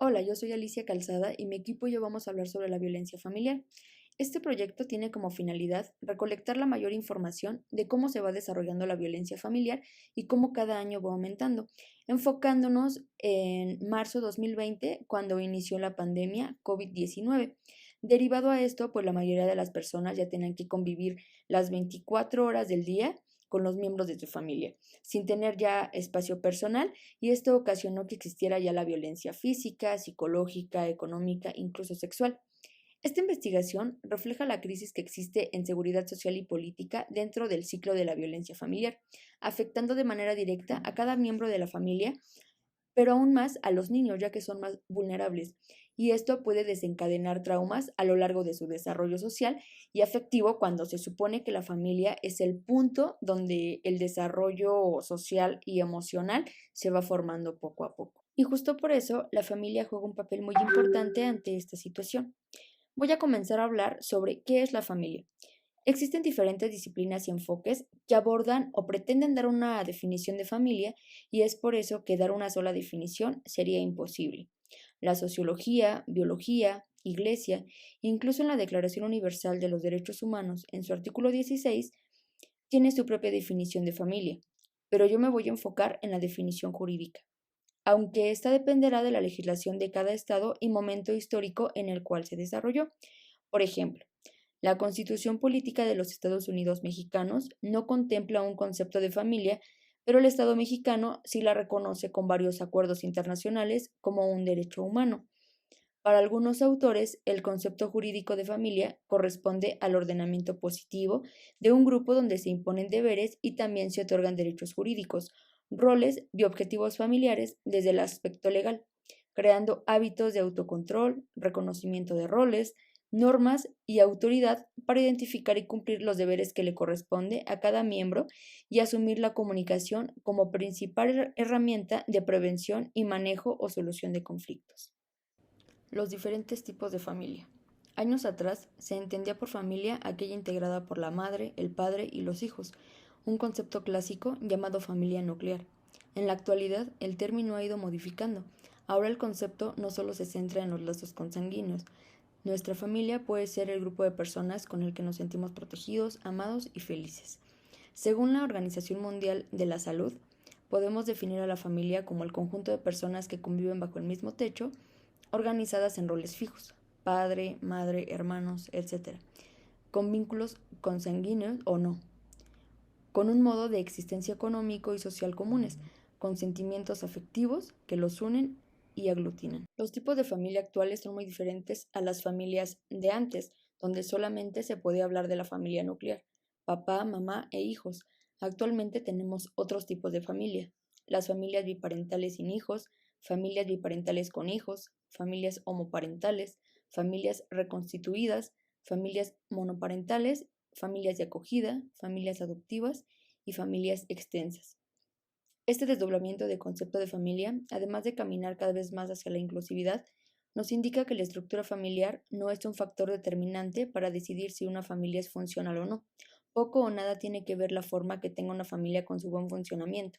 Hola, yo soy Alicia Calzada y mi equipo y yo vamos a hablar sobre la violencia familiar. Este proyecto tiene como finalidad recolectar la mayor información de cómo se va desarrollando la violencia familiar y cómo cada año va aumentando, enfocándonos en marzo 2020, cuando inició la pandemia COVID-19. Derivado a esto, pues la mayoría de las personas ya tenían que convivir las 24 horas del día con los miembros de su familia, sin tener ya espacio personal, y esto ocasionó que existiera ya la violencia física, psicológica, económica, incluso sexual. Esta investigación refleja la crisis que existe en seguridad social y política dentro del ciclo de la violencia familiar, afectando de manera directa a cada miembro de la familia, pero aún más a los niños, ya que son más vulnerables. Y esto puede desencadenar traumas a lo largo de su desarrollo social y afectivo, cuando se supone que la familia es el punto donde el desarrollo social y emocional se va formando poco a poco. Y justo por eso la familia juega un papel muy importante ante esta situación. Voy a comenzar a hablar sobre qué es la familia. Existen diferentes disciplinas y enfoques que abordan o pretenden dar una definición de familia, y es por eso que dar una sola definición sería imposible. La sociología, biología, iglesia, incluso en la Declaración Universal de los Derechos Humanos, en su artículo 16, tiene su propia definición de familia, pero yo me voy a enfocar en la definición jurídica, aunque esta dependerá de la legislación de cada estado y momento histórico en el cual se desarrolló. Por ejemplo, la Constitución Política de los Estados Unidos Mexicanos no contempla un concepto de familia, pero el Estado mexicano sí la reconoce con varios acuerdos internacionales como un derecho humano. Para algunos autores, el concepto jurídico de familia corresponde al ordenamiento positivo de un grupo donde se imponen deberes y también se otorgan derechos jurídicos, roles y objetivos familiares desde el aspecto legal, creando hábitos de autocontrol, reconocimiento de roles, normas y autoridad para identificar y cumplir los deberes que le corresponde a cada miembro, y asumir la comunicación como principal herramienta de prevención y manejo o solución de conflictos. Los diferentes tipos de familia. Años atrás se entendía por familia aquella integrada por la madre, el padre y los hijos, un concepto clásico llamado familia nuclear. En la actualidad, el término ha ido modificando. Ahora el concepto no solo se centra en los lazos consanguíneos. Nuestra familia puede ser el grupo de personas con el que nos sentimos protegidos, amados y felices. Según la Organización Mundial de la Salud, podemos definir a la familia como el conjunto de personas que conviven bajo el mismo techo, organizadas en roles fijos: padre, madre, hermanos, etc., con vínculos consanguíneos o no, con un modo de existencia económico y social comunes, con sentimientos afectivos que los unen y aglutinan. Los tipos de familia actuales son muy diferentes a las familias de antes, donde solamente se podía hablar de la familia nuclear: papá, mamá e hijos. Actualmente tenemos otros tipos de familia: las familias biparentales sin hijos, familias biparentales con hijos, familias homoparentales, familias reconstituidas, familias monoparentales, familias de acogida, familias adoptivas y familias extensas. Este desdoblamiento de concepto de familia, además de caminar cada vez más hacia la inclusividad, nos indica que la estructura familiar no es un factor determinante para decidir si una familia es funcional o no. Poco o nada tiene que ver la forma que tenga una familia con su buen funcionamiento.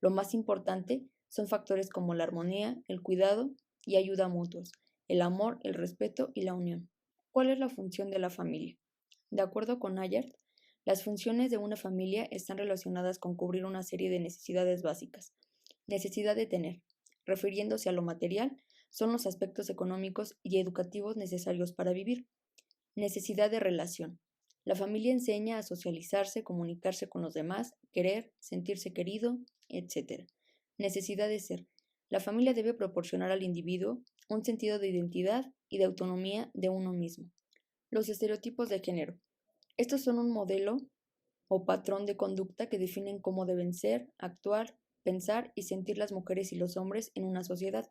Lo más importante son factores como la armonía, el cuidado y ayuda mutuos, el amor, el respeto y la unión. ¿Cuál es la función de la familia? De acuerdo con Ayart, las funciones de una familia están relacionadas con cubrir una serie de necesidades básicas. Necesidad de tener, refiriéndose a lo material, son los aspectos económicos y educativos necesarios para vivir. Necesidad de relación. La familia enseña a socializarse, comunicarse con los demás, querer, sentirse querido, etc. Necesidad de ser. La familia debe proporcionar al individuo un sentido de identidad y de autonomía de uno mismo. Los estereotipos de género. Estos son un modelo o patrón de conducta que definen cómo deben ser, actuar, pensar y sentir las mujeres y los hombres en una sociedad.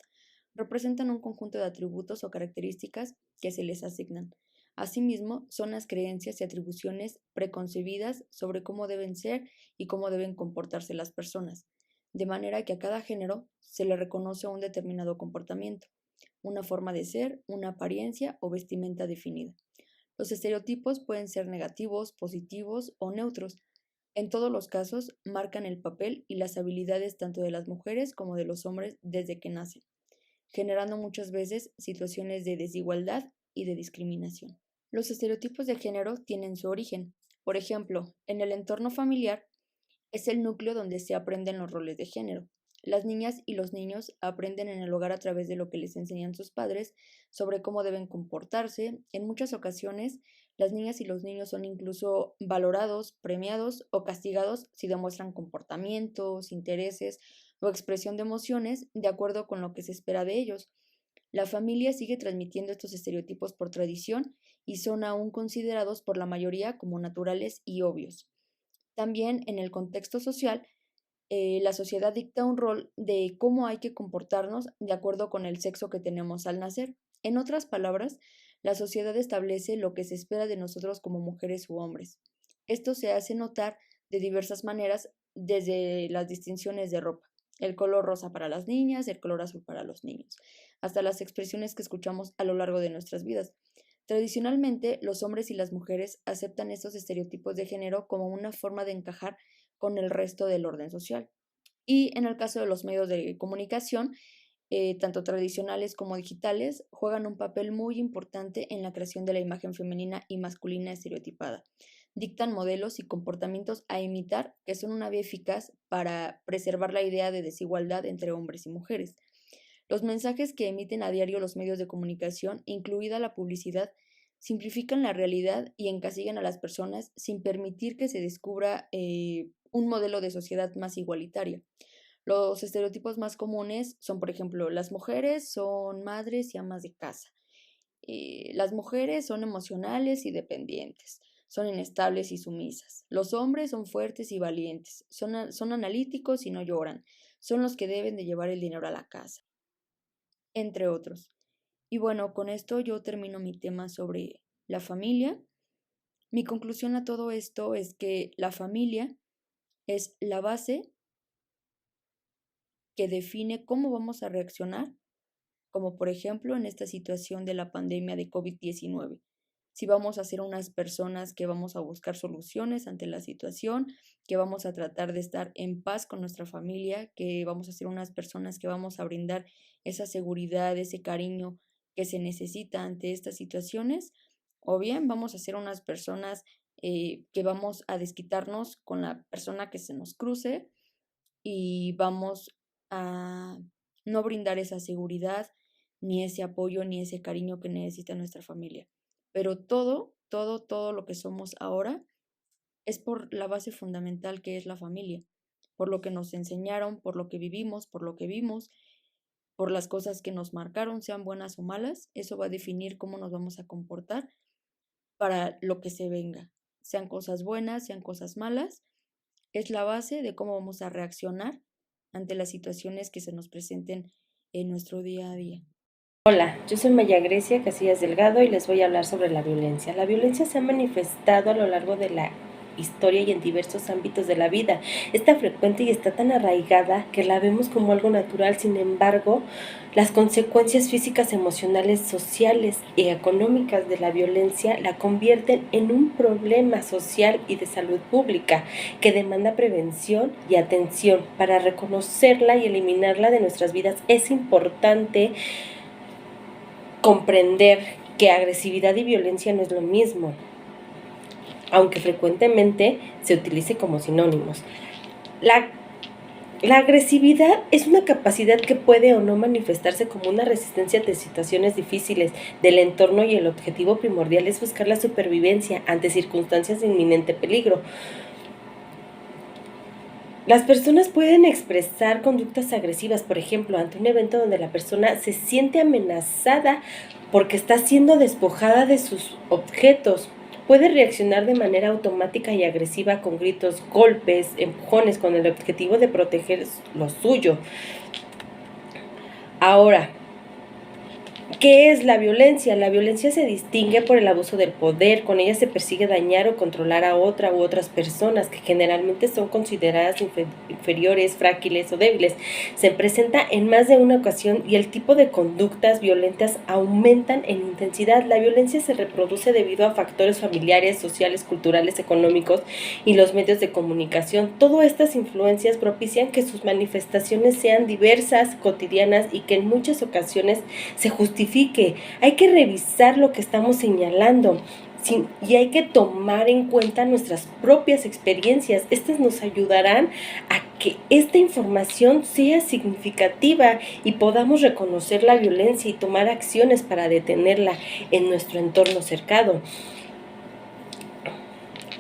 Representan un conjunto de atributos o características que se les asignan. Asimismo, son las creencias y atribuciones preconcebidas sobre cómo deben ser y cómo deben comportarse las personas, de manera que a cada género se le reconoce un determinado comportamiento, una forma de ser, una apariencia o vestimenta definida. Los estereotipos pueden ser negativos, positivos o neutros. En todos los casos, marcan el papel y las habilidades tanto de las mujeres como de los hombres desde que nacen. generando muchas veces situaciones de desigualdad y de discriminación. Los estereotipos de género tienen su origen. Por ejemplo, en el entorno familiar es el núcleo donde se aprenden los roles de género. Las niñas y los niños aprenden en el hogar a través de lo que les enseñan sus padres sobre cómo deben comportarse. En muchas ocasiones, las niñas y los niños son incluso valorados, premiados o castigados si demuestran comportamientos, intereses o expresión de emociones de acuerdo con lo que se espera de ellos. La familia sigue transmitiendo estos estereotipos por tradición y son aún considerados por la mayoría como naturales y obvios. También en el contexto social, la sociedad dicta un rol de cómo hay que comportarnos de acuerdo con el sexo que tenemos al nacer. En otras palabras, la sociedad establece lo que se espera de nosotros como mujeres u hombres. Esto se hace notar de diversas maneras, desde las distinciones de ropa, el color rosa para las niñas, el color azul para los niños, hasta las expresiones que escuchamos a lo largo de nuestras vidas. Tradicionalmente, los hombres y las mujeres aceptan estos estereotipos de género como una forma de encajar con el resto del orden social. Y en el caso de los medios de comunicación, tanto tradicionales como digitales, juegan un papel muy importante en la creación de la imagen femenina y masculina estereotipada. Dictan modelos y comportamientos a imitar que son una vía eficaz para preservar la idea de desigualdad entre hombres y mujeres. Los mensajes que emiten a diario los medios de comunicación, incluida la publicidad, simplifican la realidad y encasillan a las personas sin permitir que se descubra un modelo de sociedad más igualitaria. Los estereotipos más comunes son, por ejemplo, las mujeres son madres y amas de casa. Las mujeres son emocionales y dependientes. Son inestables y sumisas. Los hombres son fuertes y valientes. Son analíticos y no lloran. Son los que deben de llevar el dinero a la casa, entre otros. Y bueno, con esto yo termino mi tema sobre la familia. Mi conclusión a todo esto es que la familia es la base que define cómo vamos a reaccionar, como por ejemplo en esta situación de la pandemia de COVID-19. Si vamos a ser unas personas que vamos a buscar soluciones ante la situación, que vamos a tratar de estar en paz con nuestra familia, que vamos a ser unas personas que vamos a brindar esa seguridad, ese cariño que se necesita ante estas situaciones, o bien vamos a ser unas personas que vamos a desquitarnos con la persona que se nos cruce y vamos a no brindar esa seguridad, ni ese apoyo, ni ese cariño que necesita nuestra familia. Pero todo lo que somos ahora es por la base fundamental que es la familia, por lo que nos enseñaron, por lo que vivimos, por lo que vimos, por las cosas que nos marcaron, sean buenas o malas. Eso va a definir cómo nos vamos a comportar para lo que se venga, sean cosas buenas, sean cosas malas. Es la base de cómo vamos a reaccionar ante las situaciones que se nos presenten en nuestro día a día. Hola, yo soy María Grecia Casillas Delgado y les voy a hablar sobre la violencia. La violencia se ha manifestado a lo largo de la historia y en diversos ámbitos de la vida. Está frecuente y está tan arraigada que la vemos como algo natural. Sin embargo, las consecuencias físicas, emocionales, sociales y económicas de la violencia la convierten en un problema social y de salud pública que demanda prevención y atención. Para reconocerla y eliminarla de nuestras vidas es importante comprender que agresividad y violencia no es lo mismo, aunque frecuentemente se utilice como sinónimos. La agresividad es una capacidad que puede o no manifestarse como una resistencia ante situaciones difíciles del entorno y el objetivo primordial es buscar la supervivencia ante circunstancias de inminente peligro. Las personas pueden expresar conductas agresivas, por ejemplo, ante un evento donde la persona se siente amenazada porque está siendo despojada de sus objetos. Puede reaccionar de manera automática y agresiva con gritos, golpes, empujones, con el objetivo de proteger lo suyo. Ahora, ¿Qué es la violencia? La violencia se distingue por el abuso del poder. Con ella se persigue dañar o controlar a otra u otras personas que generalmente son consideradas inferiores, frágiles o débiles. Se presenta en más de una ocasión y el tipo de conductas violentas aumentan en intensidad. La violencia se reproduce debido a factores familiares, sociales, culturales, económicos y los medios de comunicación. Todas estas influencias propician que sus manifestaciones sean diversas, cotidianas y que en muchas ocasiones se justifique. Hay que revisar lo que estamos señalando y hay que tomar en cuenta nuestras propias experiencias. Estas nos ayudarán a que esta información sea significativa y podamos reconocer la violencia y tomar acciones para detenerla en nuestro entorno cercano.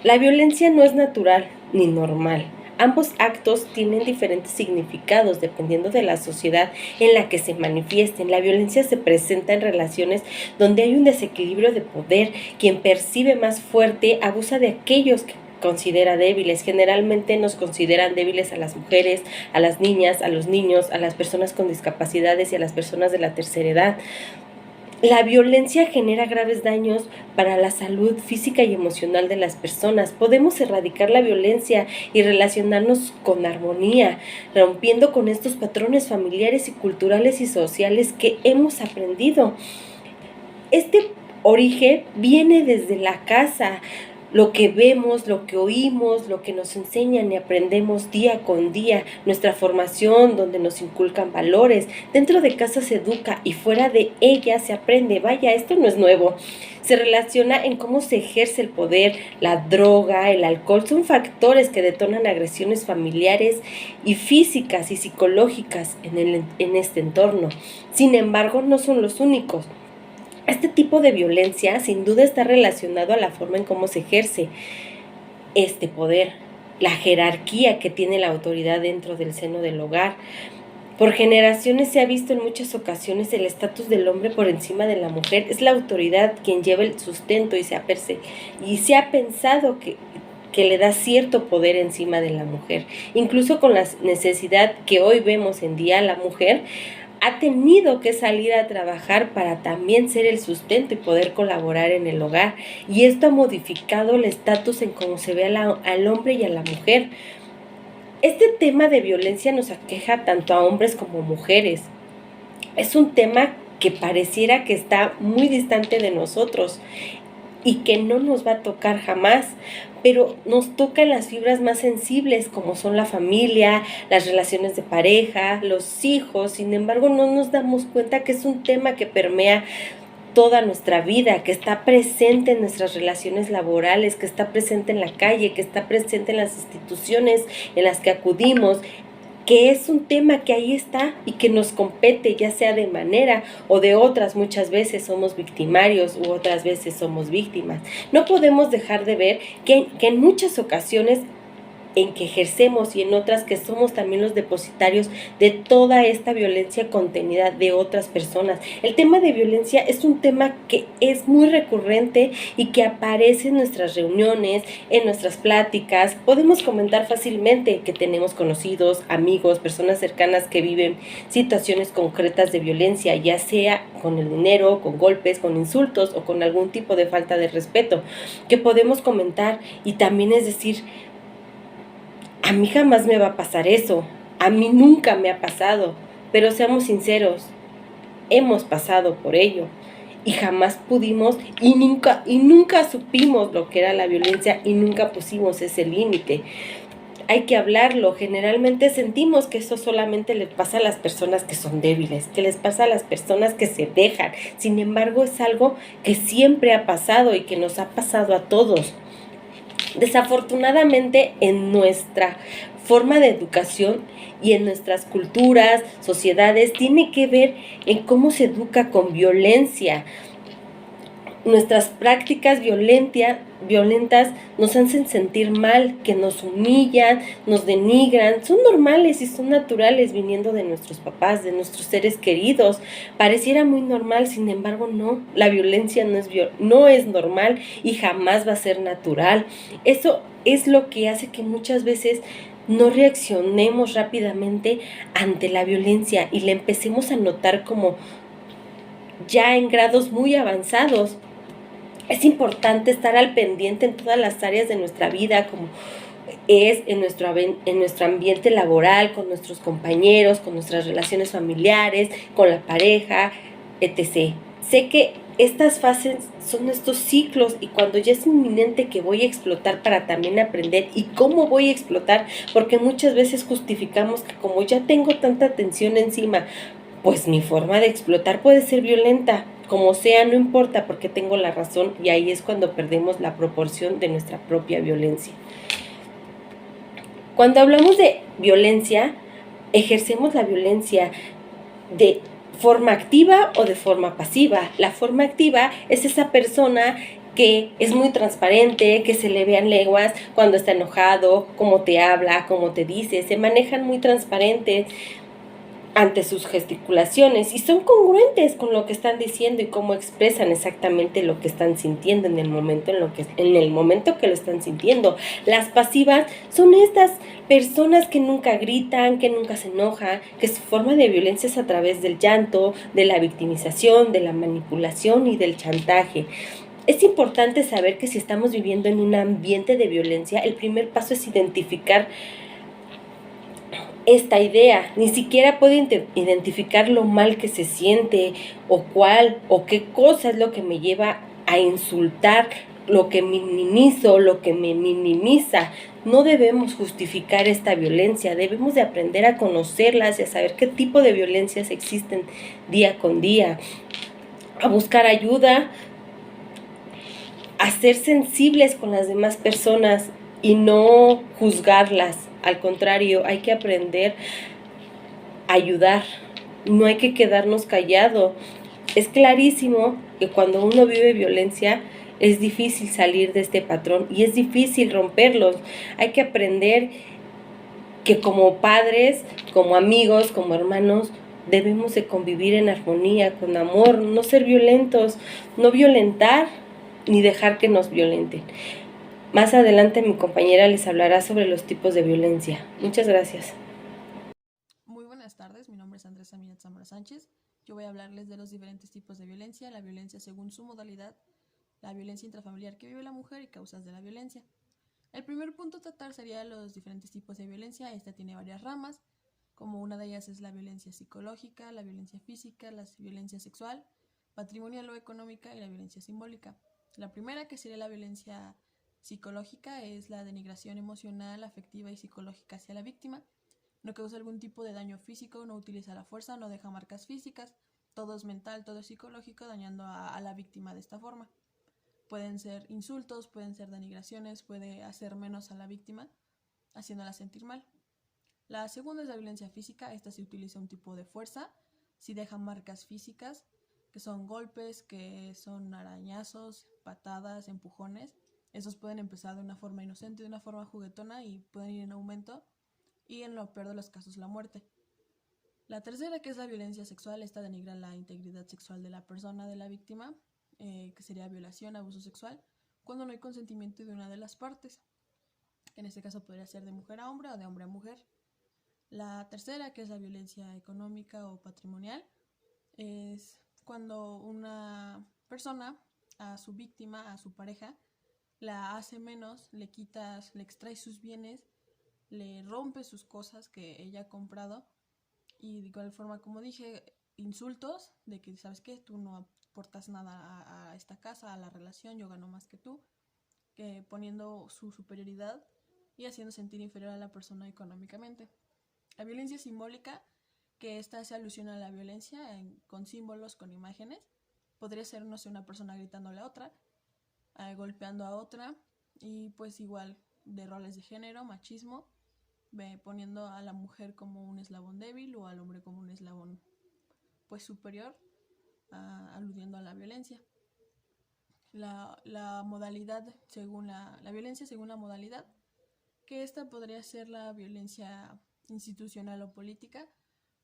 La violencia no es natural ni normal. Ambos actos tienen diferentes significados dependiendo de la sociedad en la que se manifiesten. La violencia se presenta en relaciones donde hay un desequilibrio de poder. Quien percibe más fuerte abusa de aquellos que considera débiles. Generalmente nos consideran débiles a las mujeres, a las niñas, a los niños, a las personas con discapacidades y a las personas de la tercera edad. La violencia genera graves daños para la salud física y emocional de las personas. Podemos erradicar la violencia y relacionarnos con armonía, rompiendo con estos patrones familiares y culturales y sociales que hemos aprendido. Este origen viene desde la casa. Lo que vemos, lo que oímos, lo que nos enseñan y aprendemos día con día, nuestra formación donde nos inculcan valores, dentro de casa se educa y fuera de ella se aprende. Vaya, esto no es nuevo. Se relaciona en cómo se ejerce el poder, la droga, el alcohol, son factores que detonan agresiones familiares y físicas y psicológicas en este entorno. Sin embargo, no son los únicos. Este tipo de violencia sin duda está relacionado a la forma en cómo se ejerce este poder, la jerarquía que tiene la autoridad dentro del seno del hogar. Por generaciones se ha visto en muchas ocasiones el estatus del hombre por encima de la mujer. Es la autoridad quien lleva el sustento y se ha pensado que le da cierto poder encima de la mujer. Incluso con la necesidad que hoy vemos en día, la mujer ha tenido que salir a trabajar para también ser el sustento y poder colaborar en el hogar. Y esto ha modificado el estatus en cómo se ve al hombre y a la mujer. Este tema de violencia nos aqueja tanto a hombres como mujeres. Es un tema que pareciera que está muy distante de nosotros y que no nos va a tocar jamás, pero nos toca en las fibras más sensibles como son la familia, las relaciones de pareja, los hijos. Sin embargo, no nos damos cuenta que es un tema que permea toda nuestra vida, que está presente en nuestras relaciones laborales, que está presente en la calle, que está presente en las instituciones en las que acudimos, que es un tema que ahí está y que nos compete, ya sea de manera o de otras. Muchas veces somos victimarios u otras veces somos víctimas. No podemos dejar de ver que en muchas ocasiones en que ejercemos y en otras que somos también los depositarios de toda esta violencia contenida de otras personas. El tema de violencia es un tema que es muy recurrente y que aparece en nuestras reuniones, en nuestras pláticas. Podemos comentar fácilmente que tenemos conocidos, amigos, personas cercanas que viven situaciones concretas de violencia, ya sea con el dinero, con golpes, con insultos o con algún tipo de falta de respeto, que podemos comentar. Y también es decir, a mí jamás me va a pasar eso, a mí nunca me ha pasado, pero seamos sinceros, hemos pasado por ello y jamás pudimos y nunca supimos lo que era la violencia y nunca pusimos ese límite. Hay que hablarlo. Generalmente sentimos que eso solamente les pasa a las personas que son débiles, que les pasa a las personas que se dejan. Sin embargo, es algo que siempre ha pasado y que nos ha pasado a todos. Desafortunadamente, en nuestra forma de educación y en nuestras culturas, sociedades, tiene que ver en cómo se educa con violencia. Nuestras prácticas violentas nos hacen sentir mal, que nos humillan, nos denigran. Son normales y son naturales viniendo de nuestros papás, de nuestros seres queridos. Pareciera muy normal, sin embargo no. La violencia no es normal y jamás va a ser natural. Eso es lo que hace que muchas veces no reaccionemos rápidamente ante la violencia y la empecemos a notar como ya en grados muy avanzados. Es importante estar al pendiente en todas las áreas de nuestra vida, como es en nuestro ambiente laboral, con nuestros compañeros, con nuestras relaciones familiares, con la pareja, etc. Sé que estas fases son estos ciclos y cuando ya es inminente que voy a explotar para también aprender y cómo voy a explotar, porque muchas veces justificamos que como ya tengo tanta tensión encima, pues mi forma de explotar puede ser violenta. Como sea, no importa porque tengo la razón y ahí es cuando perdemos la proporción de nuestra propia violencia. Cuando hablamos de violencia, ejercemos la violencia de forma activa o de forma pasiva. La forma activa es esa persona que es muy transparente, que se le vean leguas cuando está enojado, cómo te habla, cómo te dice, se manejan muy transparentes ante sus gesticulaciones y son congruentes con lo que están diciendo y cómo expresan exactamente lo que están sintiendo en el momento que lo están sintiendo. Las pasivas son estas personas que nunca gritan, que nunca se enojan, que su forma de violencia es a través del llanto, de la victimización, de la manipulación y del chantaje. Es importante saber que si estamos viviendo en un ambiente de violencia, el primer paso es identificar esta idea, ni siquiera puedo identificar lo mal que se siente o cuál o qué cosa es lo que me lleva a insultar, lo que minimizo, lo que me minimiza. No debemos justificar esta violencia, debemos de aprender a conocerlas y a saber qué tipo de violencias existen día con día, a buscar ayuda, a ser sensibles con las demás personas y no juzgarlas. Al contrario, hay que aprender a ayudar, no hay que quedarnos callados. Es clarísimo que cuando uno vive violencia es difícil salir de este patrón y es difícil romperlos. Hay que aprender que como padres, como amigos, como hermanos, debemos de convivir en armonía, con amor, no ser violentos, no violentar ni dejar que nos violenten. Más adelante mi compañera les hablará sobre los tipos de violencia. Muchas gracias. Muy buenas tardes, mi nombre es Andrés Aminat Zamora Sánchez. Yo voy a hablarles de los diferentes tipos de violencia, la violencia según su modalidad, la violencia intrafamiliar que vive la mujer y causas de la violencia. El primer punto a tratar sería los diferentes tipos de violencia. Esta tiene varias ramas, como una de ellas es la violencia psicológica, la violencia física, la violencia sexual, patrimonial o económica y la violencia simbólica. La primera, que sería la violencia psicológica, es la denigración emocional, afectiva y psicológica hacia la víctima. No causa algún tipo de daño físico, no utiliza la fuerza, no deja marcas físicas, todo es mental, todo es psicológico, dañando a la víctima de esta forma. Pueden ser insultos, pueden ser denigraciones, puede hacer menos a la víctima, haciéndola sentir mal. La segunda es la violencia física. Esta se utiliza un tipo de fuerza, si deja marcas físicas, que son golpes, que son arañazos, patadas, empujones. Esos pueden empezar de una forma inocente, de una forma juguetona y pueden ir en aumento y en lo peor de los casos la muerte. La tercera, que es la violencia sexual, esta denigra la integridad sexual de la persona, de la víctima, que sería violación, abuso sexual, cuando no hay consentimiento de una de las partes. En este caso podría ser de mujer a hombre o de hombre a mujer. La tercera, que es la violencia económica o patrimonial, es cuando una persona a su víctima, a su pareja, la hace menos, le quitas, le extrae sus bienes, le rompe sus cosas que ella ha comprado y de igual forma, como dije, insultos de que, ¿sabes qué? Tú no aportas nada a esta casa, a la relación, yo gano más que tú, que poniendo su superioridad y haciendo sentir inferior a la persona económicamente. La violencia simbólica, que esta hace alusión a la violencia con símbolos, con imágenes, podría ser, no sé, una persona gritándole a otra, golpeando a otra y pues igual de roles de género, machismo, poniendo a la mujer como un eslabón débil o al hombre como un eslabón pues superior, aludiendo a la violencia. La modalidad según la violencia según la modalidad, que esta podría ser la violencia institucional o política,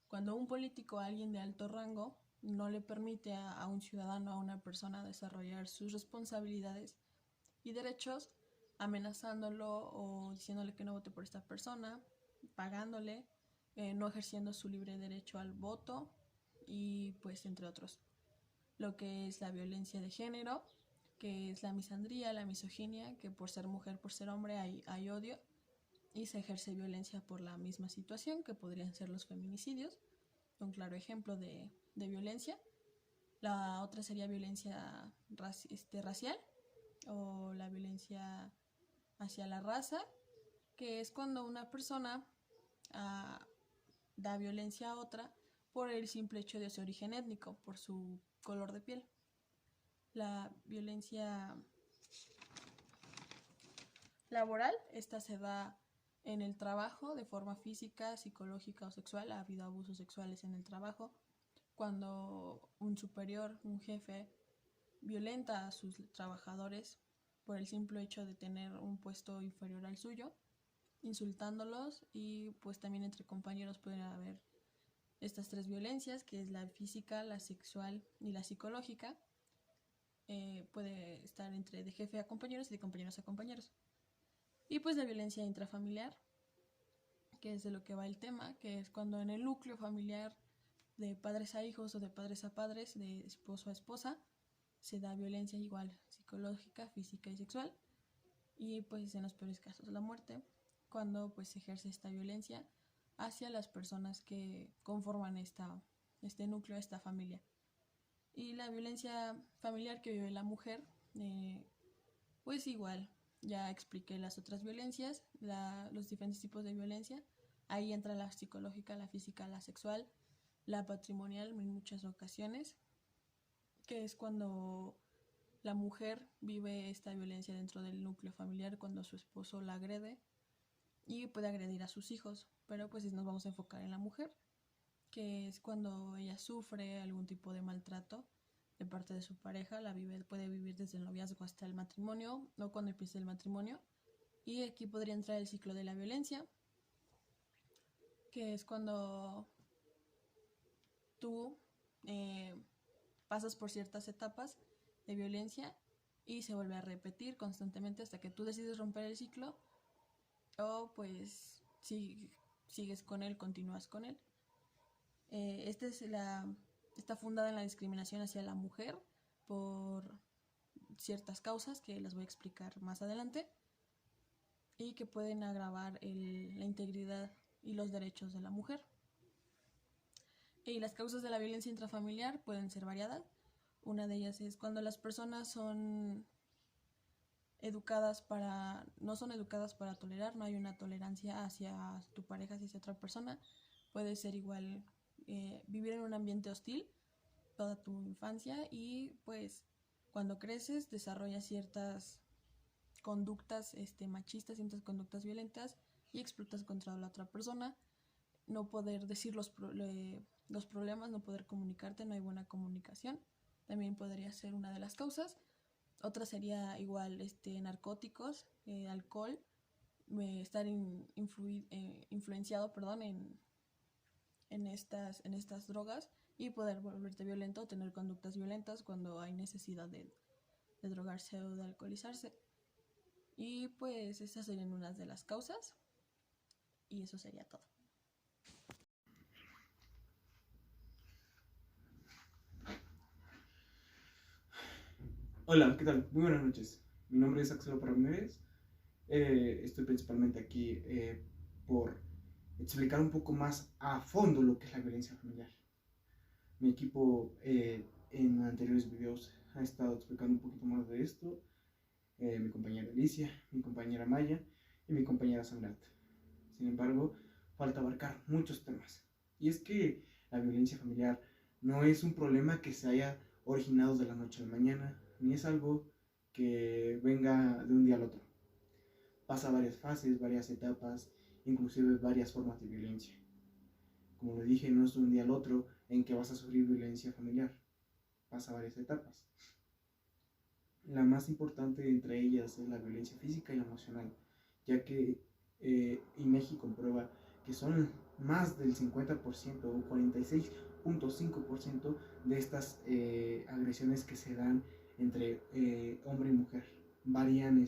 cuando un político, alguien de alto rango, no le permite a un ciudadano, a una persona desarrollar sus responsabilidades y derechos, amenazándolo o diciéndole que no vote por esta persona, pagándole, no ejerciendo su libre derecho al voto y pues entre otros. lo que es la violencia de género, que es la misandría, la misoginia, que por ser mujer, por ser hombre hay odio y se ejerce violencia por la misma situación, que podrían ser los feminicidios, un claro ejemplo de violencia. La otra sería violencia racial o la violencia hacia la raza, que es cuando una persona da violencia a otra por el simple hecho de su origen étnico, por su color de piel. La violencia laboral, esta se da en el trabajo de forma física, psicológica o sexual. Ha habido abusos sexuales en el trabajo, cuando un superior, un jefe, violenta a sus trabajadores por el simple hecho de tener un puesto inferior al suyo, insultándolos, y pues también entre compañeros pueden haber estas tres violencias, que es la física, la sexual y la psicológica. Puede estar entre de jefe a compañeros y de compañeros a compañeros. Y pues la violencia intrafamiliar, que es de lo que va el tema, que es cuando en el núcleo familiar de padres a hijos o de padres a padres, de esposo a esposa, se da violencia igual psicológica, física y sexual, y pues en los peores casos la muerte, cuando pues se ejerce esta violencia hacia las personas que conforman este núcleo, esta familia. Y la violencia familiar que vive la mujer, pues igual, ya expliqué las otras violencias, los diferentes tipos de violencia. Ahí entra la psicológica, la física, la sexual, la patrimonial en muchas ocasiones, que es cuando la mujer vive esta violencia dentro del núcleo familiar, cuando su esposo la agrede y puede agredir a sus hijos. Pero pues nos vamos a enfocar en la mujer, que es cuando ella sufre algún tipo de maltrato de parte de su pareja. Puede vivir desde el noviazgo hasta el matrimonio, o cuando empiece el matrimonio. Y aquí podría entrar el ciclo de la violencia, que es cuando tú pasas por ciertas etapas de violencia y se vuelve a repetir constantemente hasta que tú decides romper el ciclo, o pues si sigues con él, continúas con él. Está fundada en la discriminación hacia la mujer por ciertas causas que las voy a explicar más adelante, y que pueden agravar la integridad y los derechos de la mujer. Y las causas de la violencia intrafamiliar pueden ser variadas. Una de ellas es cuando las personas no son educadas para tolerar, no hay una tolerancia hacia tu pareja, hacia otra persona. Puede ser igual vivir en un ambiente hostil toda tu infancia, y pues cuando creces desarrollas ciertas conductas machistas, ciertas conductas violentas, y explotas contra la otra persona. No poder decir los problemas, no poder comunicarte, no hay buena comunicación, también podría ser una de las causas. Otra sería igual narcóticos, alcohol, estar influenciado en estas drogas, y poder volverte violento o tener conductas violentas cuando hay necesidad de drogarse o de alcoholizarse. Y pues esas serían unas de las causas, y eso sería todo. Hola, ¿qué tal? Muy buenas noches. Mi nombre es Axel Ramírez. Estoy principalmente aquí por explicar un poco más a fondo lo que es la violencia familiar. Mi equipo en anteriores videos ha estado explicando un poquito más de esto. Mi compañera Alicia, mi compañera Maya y mi compañera Samrat. Sin embargo, falta abarcar muchos temas. Y es que la violencia familiar no es un problema que se haya originado de la noche a la mañana, ni es algo que venga de un día al otro. Pasa varias fases, varias etapas, inclusive varias formas de violencia. Como lo dije, no es de un día al otro en que vas a sufrir violencia familiar. Pasa varias etapas. La más importante entre ellas es la violencia física y la emocional, ya que INEGI comprueba que son más del 50% o 46.5% de estas agresiones que se dan entre hombre y mujer. Varían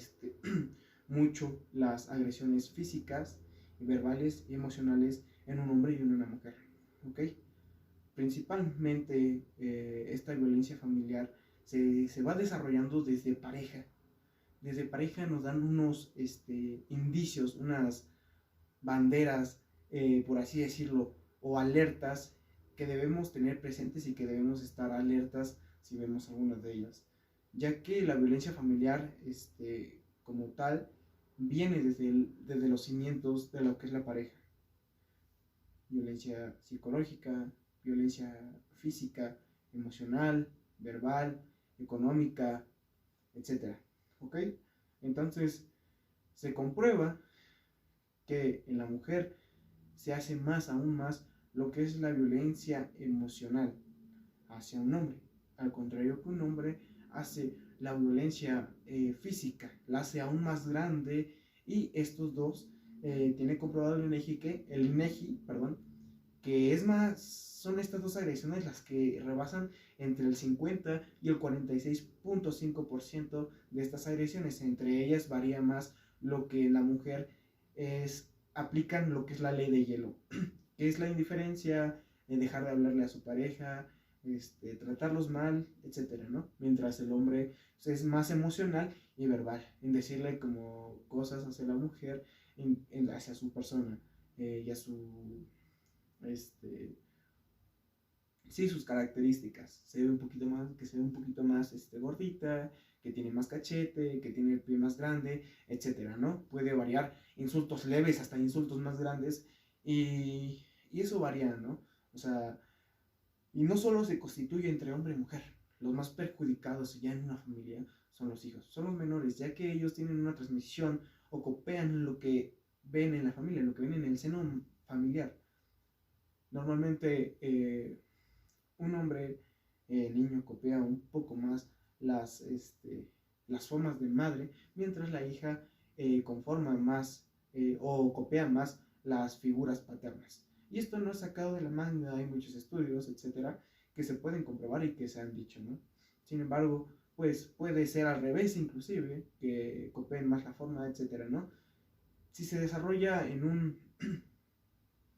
mucho las agresiones físicas, verbales y emocionales en un hombre y en una mujer. ¿Okay? principalmente esta violencia familiar se va desarrollando desde pareja. Desde pareja nos dan unos indicios, unas banderas, por así decirlo, o alertas que debemos tener presentes y que debemos estar alertas si vemos algunas de ellas, ya que la violencia familiar como tal viene desde los cimientos de lo que es la pareja. Violencia psicológica, violencia física, emocional, verbal, económica, etcétera. ¿Ok? Entonces, se comprueba que en la mujer se hace aún más, lo que es la violencia emocional hacia un hombre. Al contrario que un hombre hace la violencia física, la hace aún más grande, y estos dos tiene comprobado el INEGI, que son estas dos agresiones las que rebasan entre el 50 y el 46.5% de estas agresiones. Entre ellas varía más lo que la mujer aplican lo que es la ley de hielo, que es la indiferencia, dejar de hablarle a su pareja, tratarlos mal, etcétera, ¿no? Mientras el hombre es más emocional y verbal, en decirle como cosas hacia la mujer, hacia su persona, y a sus características. Se ve un poquito más gordita, que tiene más cachete, que tiene el pie más grande, etcétera, ¿no? Puede variar insultos leves hasta insultos más grandes, y eso varía, ¿no? O sea, y no solo se constituye entre hombre y mujer. Los más perjudicados ya en una familia son los hijos, son los menores, ya que ellos tienen una transmisión o copian lo que ven en la familia, lo que ven en el seno familiar. Normalmente un hombre niño copia un poco más las formas de madre, mientras la hija conforma más o copia más las figuras paternas. Y esto no es sacado de la manga, hay muchos estudios, etcétera, que se pueden comprobar y que se han dicho, ¿no? Sin embargo, pues puede ser al revés, inclusive, que copien más la forma, etcétera, ¿no? Si se desarrolla el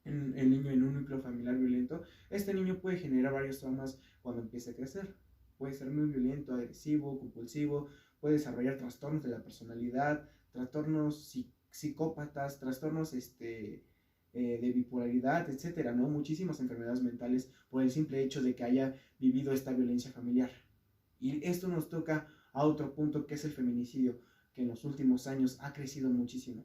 niño en un núcleo familiar violento, este niño puede generar varios traumas cuando empiece a crecer. Puede ser muy violento, agresivo, compulsivo, puede desarrollar trastornos de la personalidad, trastornos psicópatas, trastornos de bipolaridad, etcétera, ¿no? Muchísimas enfermedades mentales por el simple hecho de que haya vivido esta violencia familiar. Y esto nos toca a otro punto, que es el feminicidio, que en los últimos años ha crecido muchísimo.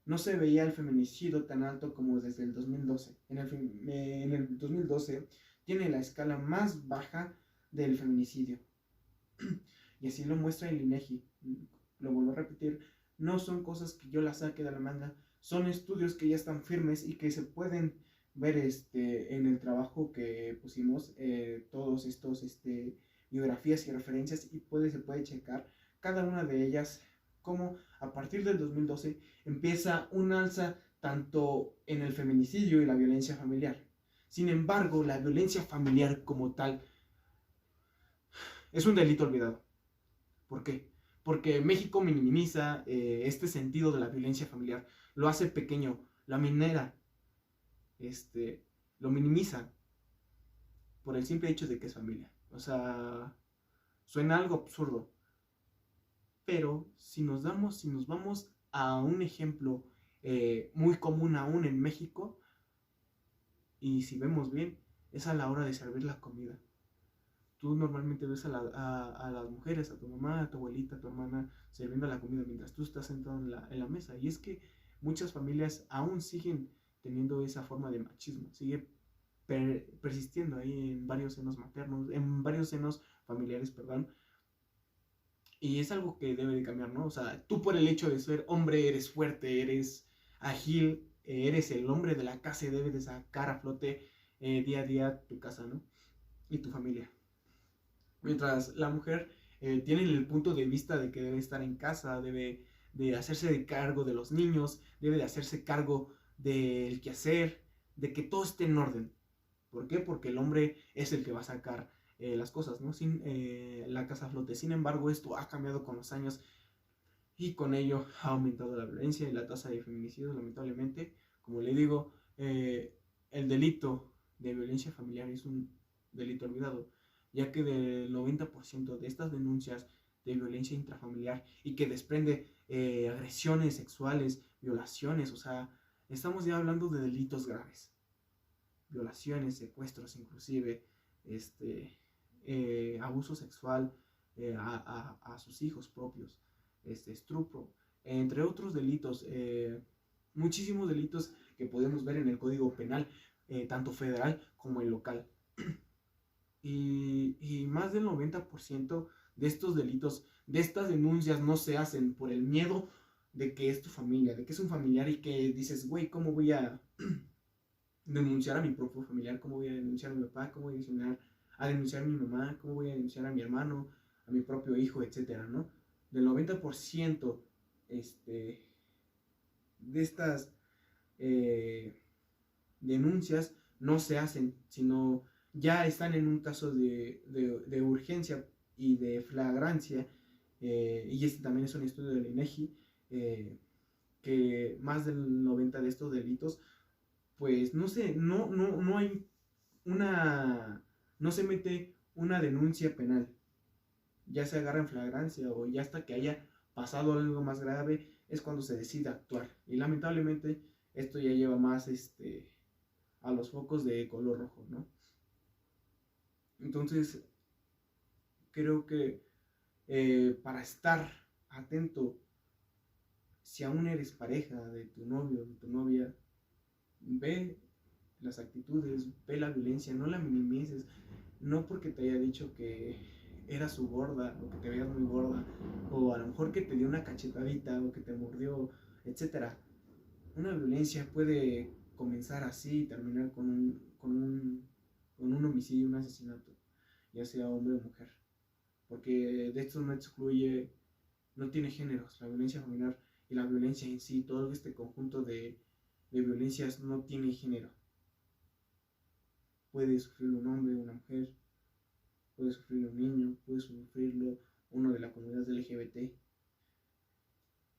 No se veía el feminicidio tan alto como desde el 2012. En el 2012 tiene la escala más baja del feminicidio. Y así lo muestra el INEGI. Lo vuelvo a repetir, no son cosas que yo las saque de la manga, son estudios que ya están firmes y que se pueden ver en el trabajo que pusimos, todos estos biografías y referencias, y se puede checar cada una de ellas, como a partir del 2012 empieza un alza tanto en el feminicidio y la violencia familiar. Sin embargo, la violencia familiar como tal es un delito olvidado. ¿Por qué? Porque México minimiza este sentido de la violencia familiar, lo hace pequeño, la minera, lo minimiza por el simple hecho de que es familia. O sea, suena algo absurdo, pero si nos vamos a un ejemplo muy común aún en México, y si vemos bien, es a la hora de servir la comida. Tú normalmente ves a las mujeres, a tu mamá, a tu abuelita, a tu hermana, sirviendo la comida mientras tú estás sentado en la mesa. Y es que muchas familias aún siguen teniendo esa forma de machismo, sigue persistiendo ahí en varios senos maternos, en varios senos familiares, perdón. Y es algo que debe de cambiar, ¿no? O sea, tú por el hecho de ser hombre eres fuerte, eres ágil, eres el hombre de la casa y debes de sacar a flote día a día tu casa, ¿no? Y tu familia. Mientras la mujer tiene el punto de vista de que debe estar en casa, debe de hacerse de cargo de los niños, debe de hacerse cargo del quehacer, de que todo esté en orden. ¿Por qué? Porque el hombre es el que va a sacar las cosas, ¿no? Sin la casa a flote. Sin embargo, esto ha cambiado con los años y con ello ha aumentado la violencia y la tasa de feminicidios, lamentablemente. Como le digo, el delito de violencia familiar es un delito olvidado, ya que del 90% de estas denuncias de violencia intrafamiliar y que desprende agresiones sexuales, violaciones, o sea, estamos ya hablando de delitos graves, violaciones, secuestros inclusive, abuso sexual a sus hijos propios, estupro, entre otros delitos, muchísimos delitos que podemos ver en el Código Penal, tanto federal como el local. Y más del 90% de estos delitos, de estas denuncias no se hacen por el miedo de que es tu familia, de que es un familiar y que dices, güey, ¿cómo voy a denunciar a mi propio familiar? ¿Cómo voy a denunciar a mi papá? ¿Cómo voy a denunciar a mi mamá? ¿Cómo voy a denunciar a mi hermano, a mi propio hijo, etcétera, ¿no? Del 90% de estas denuncias no se hacen, sino ya están en un caso de urgencia y de flagrancia, y este también es un estudio del INEGI, que más del 90% de estos delitos, pues no sé, no hay no se mete una denuncia penal, ya se agarra en flagrancia o ya hasta que haya pasado algo más grave es cuando se decide actuar, y lamentablemente esto ya lleva más a los focos de color rojo, ¿no? Entonces creo que para estar atento, si aún eres pareja de tu novio, de tu novia, ve las actitudes, ve la violencia, no la minimices, no porque te haya dicho que era su gorda o que te veías muy gorda, o a lo mejor que te dio una cachetadita o que te mordió, etcétera. Una violencia puede comenzar así y terminar con un homicidio, un asesinato, ya sea hombre o mujer, porque de esto no excluye, no tiene géneros. La violencia familiar y la violencia en sí, todo este conjunto de violencias no tiene género. Puede sufrirlo un hombre, una mujer, puede sufrirlo un niño, puede sufrirlo uno de la comunidad LGBT,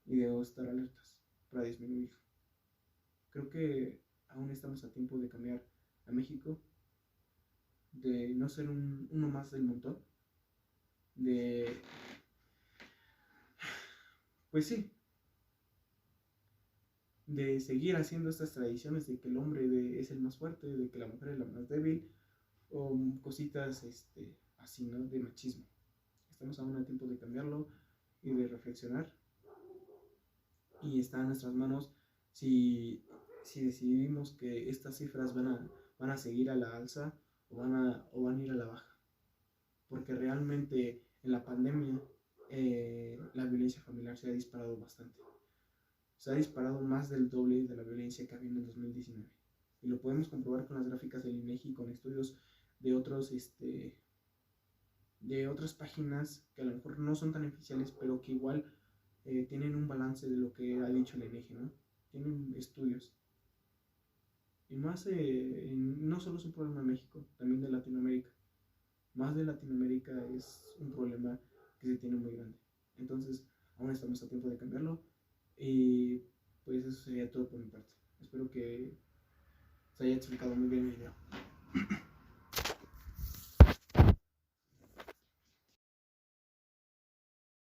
y debemos estar alertas para disminuirlo. Creo que aún estamos a tiempo de cambiar a México, de no ser uno más del montón, pues sí, de seguir haciendo estas tradiciones de que el hombre es el más fuerte, de que la mujer es la más débil, o cositas así, ¿no? De machismo. Estamos aún a tiempo de cambiarlo y de reflexionar, y está en nuestras manos si decidimos que estas cifras van a seguir a la alza o van a ir a la baja, porque realmente en la pandemia la violencia familiar se ha disparado bastante. Se ha disparado más del doble de la violencia que había en el 2019. Y lo podemos comprobar con las gráficas del INEGI, con estudios de otras páginas que a lo mejor no son tan oficiales, pero que igual tienen un balance de lo que ha dicho el INEGI, ¿no? Tienen estudios. Y más, no solo es un problema de México, también de Latinoamérica. Más de Latinoamérica es un problema que se tiene muy grande. Entonces, aún estamos a tiempo de cambiarlo. Y pues eso sería todo por mi parte. Espero que se haya explicado muy bien el video.